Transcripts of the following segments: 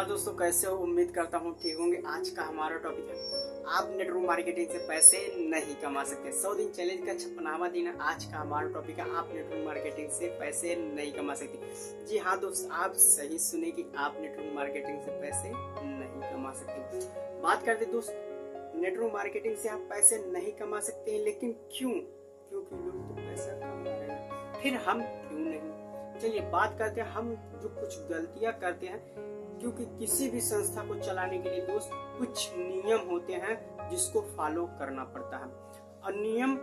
नमस्कार दोस्तों, कैसे हो? उम्मीद करता हूँ ठीक होंगे। आज का हमारा टॉपिक है आप नेटवर्क मार्केटिंग से पैसे नहीं कमा सकते। 100 दिन चैलेंज का 56वां दिन है। आज का हमारा टॉपिक है आप नेटवर्क मार्केटिंग से पैसे नहीं कमा सकते। जी हाँ दोस्त, आप सही सुने कि आप नेटवर्क मार्केटिंग से पैसे नहीं कमा सकते। बात करते दोस्त, नेटवर्क मार्केटिंग से आप पैसे नहीं कमा सकते, लेकिन क्यों? क्योंकि लोग तो पैसा कमा रहे हैं, फिर हम क्यों नहीं? चलिए बात करते हैं हम जो कुछ गलतियां करते हैं, क्योंकि किसी भी संस्था को चलाने के लिए दोस्त कुछ नियम होते हैं जिसको फॉलो करना पड़ता है। और नियम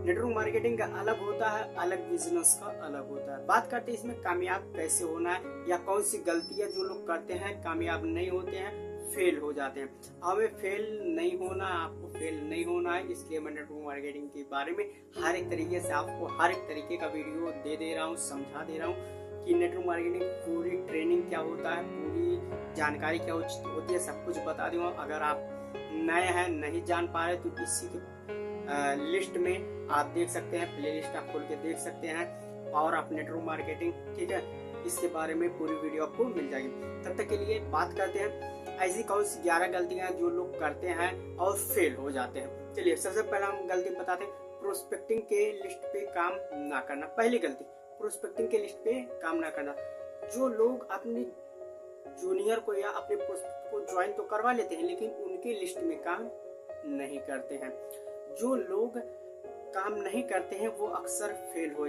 नेटवर्क मार्केटिंग का अलग होता है, अलग बिजनेस का अलग होता है। बात करते हैं इसमें कामयाब कैसे होना है, या कौन सी गलतियां जो लोग करते हैं कामयाब नहीं होते हैं, फेल हो जाते हैं। हमें फेल नहीं होना, आपको फेल नहीं होना है। इसलिए मैं नेटवर्क मार्केटिंग के बारे में हर एक तरीके से आपको हर एक तरीके का वीडियो दे रहा हूँ, समझा दे रहा हूँ कि नेटवर्क मार्केटिंग पूरी ट्रेनिंग क्या होता है, पूरी जानकारी क्या होती है, सब कुछ बता दूंगा। अगर आप नए हैं, नहीं जान पा रहे, तो इसी के लिस्ट में आप देख सकते हैं, प्ले लिस्ट आप खोल के देख सकते हैं, पावर ऑफ नेटवर्क मार्केटिंग। ठीक है, इसके बारे में पूरी वीडियो आपको मिल जाएगी। तब तक के लिए बात करते हैं ऐसी कौन सी 11 गलतियां जो लोग करते हैं और फेल हो जाते हैं। चलिए सबसे पहला हम गलती बताते हैं, प्रोस्पेक्टिंग के लिस्ट पे काम ना करना। पहली गलती, प्रोस्पेक्टिंग के लिस्ट पे काम ना करना। जो लोग अपने जूनियर को या अपने प्रोस्पेक्ट को ज्वाइन तो करवा लेते हैं, लेकिन उनके लिस्ट में काम नहीं करते हैं। जो लोग काम नहीं करते हैं वो अक्सर फेल हो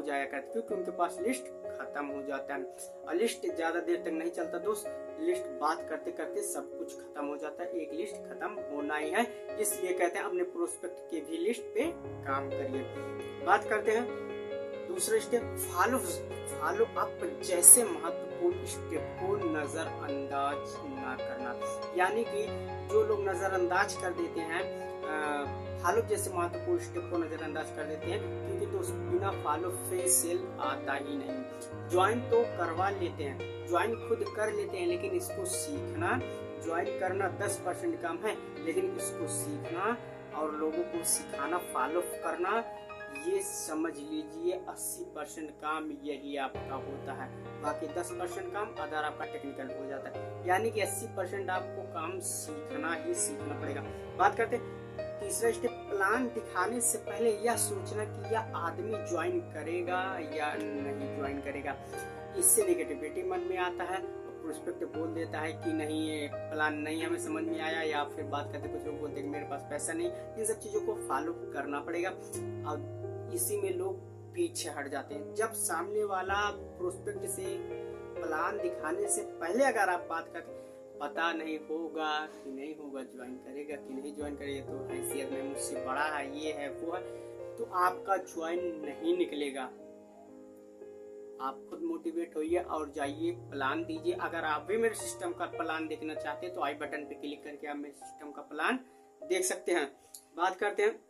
जाया करते, क्योंकि उनके पास लिस्ट खत्म हो जाता है। और लिस्ट ज्यादा देर तक नहीं चलता दोस्त, लिस्ट बात करते करते सब कुछ खत्म हो जाता है। एक लिस्ट खत्म होना ही है, इसलिए कहते हैं अपने प्रोस्पेक्ट के भी लिस्ट पे काम करिए। बात करते हैं दूसरा स्टेप, फॉलो अप जैसे महत्वपूर्ण स्टेप को नजरअंदाज ना करना। यानी कि जो लोग नजरअंदाज कर देते हैं, फॉलो जैसे महत्वपूर्ण स्टेप को नजरअंदाज कर देते हैं, क्योंकि तो बिना फॉलो पे सेल आता ही नहीं। ज्वाइन तो करवा लेते हैं, ज्वाइन खुद कर लेते हैं, लेकिन इसको सीखना, ज्वाइन करना 10% काम है, लेकिन इसको सीखना और लोगों को सिखाना, फॉलो करना, ये समझ लीजिए 80% काम यही आपका होता है। बाकी 10% काम अदर आपका टेक्निकल हो जाता है। यानी कि 80% आपको काम सीखना ही सीखना पड़ेगा। बात करते हैं तीसरा स्टेप, प्लान दिखाने से पहले यह सोचना कि यह आदमी ज्वाइन करेगा या नहीं ज्वाइन करेगा। इससे नेगेटिविटी मन में आता है, प्रोस्पेक्ट बोल देता है कि नहीं ये प्लान नहीं हमें समझ में आया, या फिर बात करते कुछ लोग बोलते हैं मेरे पास पैसा नहीं। इन सब चीजों को फॉलो करना पड़ेगा, और इसी में लोग पीछे हट जाते हैं। जब सामने वाला प्रोस्पेक्ट से प्लान दिखाने से पहले अगर आप बात करते पता नहीं होगा कि नहीं होगा, ज्वाइन करेगा कि नहीं ज्वाइन करेगा, तो हैसियत में मुझसे बड़ा है, ये है वो है, तो आपका ज्वाइन नहीं निकलेगा। आप खुद मोटिवेट होइए और जाइए, प्लान दीजिए। अगर आप भी मेरे सिस्टम का प्लान देखना चाहते हैं तो आई बटन पे क्लिक करके आप मेरे सिस्टम का प्लान देख सकते हैं। बात करते हैं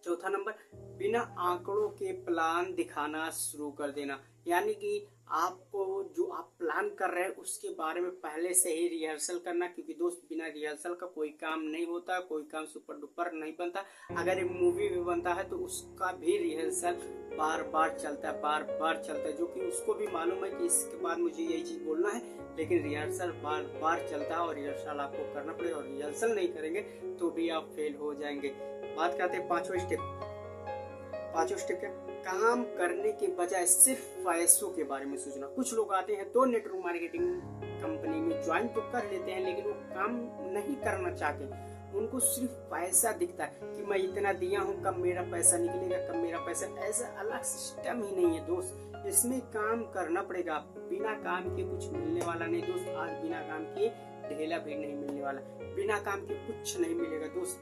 चौथा नंबर, बिना आंकड़ों के प्लान दिखाना शुरू कर देना। यानी कि आपको जो आप प्लान कर रहे हैं उसके बारे में पहले से ही रिहर्सल करना, क्योंकि दोस्त बिना रिहर्सल का कोई काम नहीं होता, कोई काम सुपर डुपर नहीं बनता। अगर एक मूवी भी बनता है तो उसका भी रिहर्सल बार बार चलता है, जो कि उसको भी मालूम है कि इसके बाद मुझे यही चीज बोलना है, लेकिन रिहर्सल बार बार चलता है और रिहर्सल आपको करना पड़ेगा। और रिहर्सल नहीं करेंगे तो भी आप फेल हो जाएंगे। बात करते हैं पांचवा स्टेप क्या, काम करने के बजाय सिर्फ पैसों के बारे में सोचना। कुछ लोग आते हैं तो नेटवर्क मार्केटिंग कंपनी में ज्वाइन तो कर लेते हैं, लेकिन वो काम नहीं करना चाहते। उनको सिर्फ पैसा दिखता है कि मैं इतना दिया हूँ, कब मेरा पैसा निकलेगा, कब मेरा पैसा। ऐसा अलग सिस्टम ही नहीं है दोस्त, इसमें काम करना पड़ेगा। बिना काम के कुछ मिलने वाला नहीं दोस्त। आज बिना काम के ढेला भी नहीं मिलने वाला, बिना काम के कुछ नहीं मिलेगा दोस्त।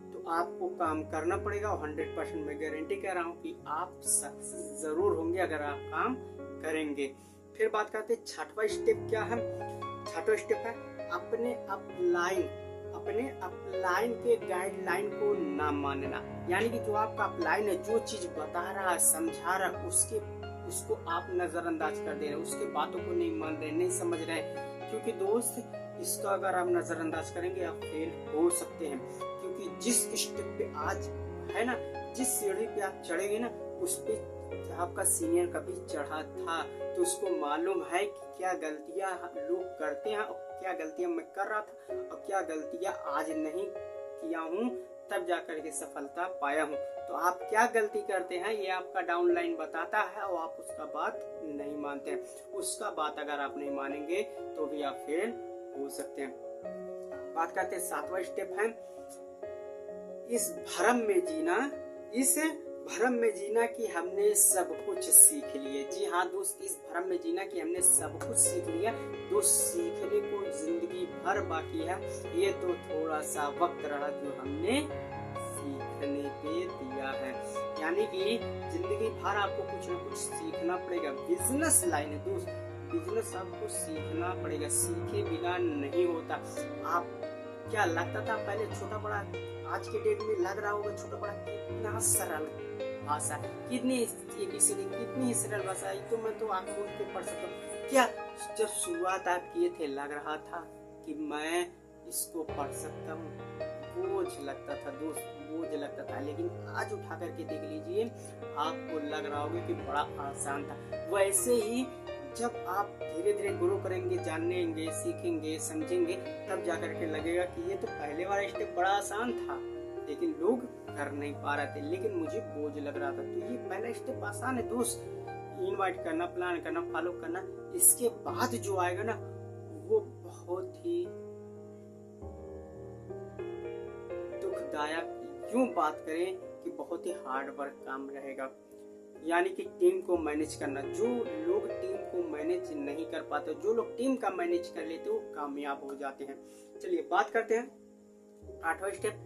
तो आपको काम करना पड़ेगा, और 100% मैं गारंटी कह रहा हूँ कि आप सक्सेस जरूर होंगे अगर आप काम करेंगे। फिर बात करते हैं छठवां स्टेप क्या है। छठवां स्टेप है अपने अपलाइन के गाइडलाइन को ना मानना। यानी कि जो आपका अपलाइन है, जो चीज बता रहा है, समझा रहा है, उसको आप नजरअंदाज कर दे रहे हैं, उसके बातों को नहीं मान रहे, नहीं समझ रहे हैं। क्योंकि दोस्त इसका अगर आप नजरअंदाज करेंगे आप फेल हो सकते हैं। क्योंकि जिस स्टेप पे आज है ना, जिस सीढ़ी पे आप चढ़ेंगे ना, उस पे आपका सीनियर कभी चढ़ा था, तो उसको मालूम है कि क्या गलतियां लोग करते हैं, क्या गलतियां मैं कर रहा था और क्या गलतियां आज नहीं किया हूँ, तब जाकर के सफलता पाया हूँ। तो आप क्या गलती करते हैं ये आपका डाउनलाइन बताता है और आप उसका बात नहीं मानते हैं। उसका बात अगर आप नहीं मानेंगे तो भी आप फेल हो सकते हैं। बात करते हैं 7वां स्टेप है इस भ्रम में जीना कि हमने सब कुछ सीख लिए। जी हाँ दोस्त, इस भ्रम में जीना कि हमने सब कुछ सीख लिया। दोस्त, सीखने को जिंदगी भर बाकी है, ये तो थोड़ा सा वक्त रहा जो हमने सीखने पे दिया है। यानी कि जिंदगी भर आपको कुछ ना कुछ सीखना पड़ेगा। बिजनेस लाइन है दोस्त, बिजनेस आपको सीखना पड़ेगा, सीखे बिना नहीं होता। आप क्या लगता था पहले छोटा बड़ा, आज के डेट में लग रहा होगा छोटा बड़ा कितना सरल भाषा, कितनी ABCD कितनी सरल भाषा है, तो मैं तो आंख मूंद के पढ़ सकता हूँ। क्या जब शुरुआत आप किए थे लग रहा था कि मैं इसको पढ़ सकता हूँ? बोझ लगता था दोस्त, बोझ लगता था। लेकिन आज उठा करके देख लीजिए, आपको लग रहा होगा कि बड़ा आसान था। वैसे ही जब आप धीरे धीरे ग्रो करेंगे, जानेंगे, सीखेंगे, समझेंगे, तब जाकर के लगेगा कि ये तो पहले वाला स्टेप बड़ा आसान था, लेकिन लोग कर नहीं पा रहे थे, लेकिन मुझे बोझ लग रहा था। तो ये पहला स्टेप आसान है दोस्त, इनवाइट करना, प्लान करना, फॉलो करना। इसके बाद जो आएगा ना वो बहुत ही दुखदायक, यूं बात करें कि बहुत ही हार्ड वर्क काम रहेगा। यानी कि टीम को मैनेज करना। जो लोग टीम को मैनेज नहीं कर पाते, जो लोग टीम का मैनेज कर लेते वो कामयाब हो जाते हैं। चलिए बात करते हैं 8वां स्टेप,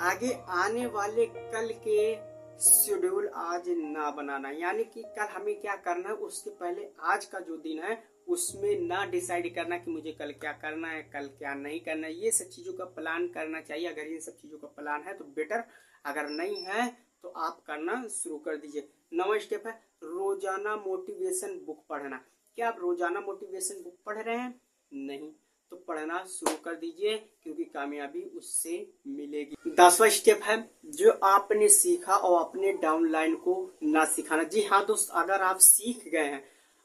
आगे आने वाले कल के शेड्यूल आज ना बनाना। यानी कि कल हमें क्या करना है उसके पहले आज का जो दिन है उसमें ना डिसाइड करना कि मुझे कल क्या करना है, कल क्या नहीं करना है। ये सब चीजों का प्लान करना चाहिए। अगर इन सब चीजों का प्लान है तो बेटर, अगर नहीं है तो आप करना शुरू कर दीजिए। 9वां स्टेप है रोजाना मोटिवेशन बुक पढ़ना। क्या आप रोजाना मोटिवेशन बुक पढ़ रहे हैं? नहीं, तो पढ़ना शुरू कर दीजिए, क्योंकि कामयाबी उससे मिलेगी। 10वां स्टेप है जो आपने सीखा और अपने डाउनलाइन को ना सिखाना। जी हाँ दोस्त, अगर आप सीख गए हैं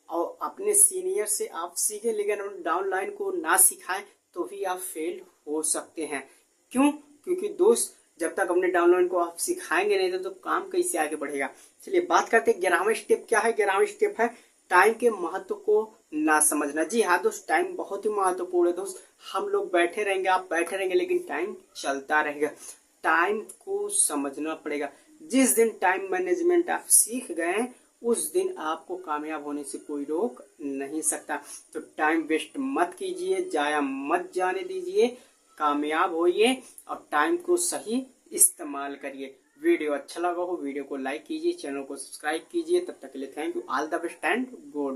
और अपने सीनियर से आप सीखे लेकिन डाउनलाइन को ना सिखाएं तो भी आप फेल हो सकते हैं। क्यों? क्योंकि दोस्त जब तक अपने डाउनलाइन को आप सिखाएंगे नहीं तो काम कैसे आगे बढ़ेगा। चलिए बात करते हैं 11वां स्टेप क्या है। 11वां स्टेप है टाइम के महत्व को ना समझना। जी हाँ दोस्त, टाइम बहुत ही महत्वपूर्ण है दोस्त। हम लोग बैठे रहेंगे, आप बैठे रहेंगे, लेकिन टाइम चलता रहेगा। टाइम को समझना पड़ेगा। जिस दिन टाइम मैनेजमेंट आप सीख गए उस दिन आपको कामयाब होने से कोई रोक नहीं सकता। तो टाइम वेस्ट मत कीजिए, जाया मत जाने दीजिए, कामयाब होइए और टाइम को सही इस्तेमाल करिए। वीडियो अच्छा लगा हो वीडियो को लाइक कीजिए, चैनल को सब्सक्राइब कीजिए। तब तक के लिए thank you, all the best and good.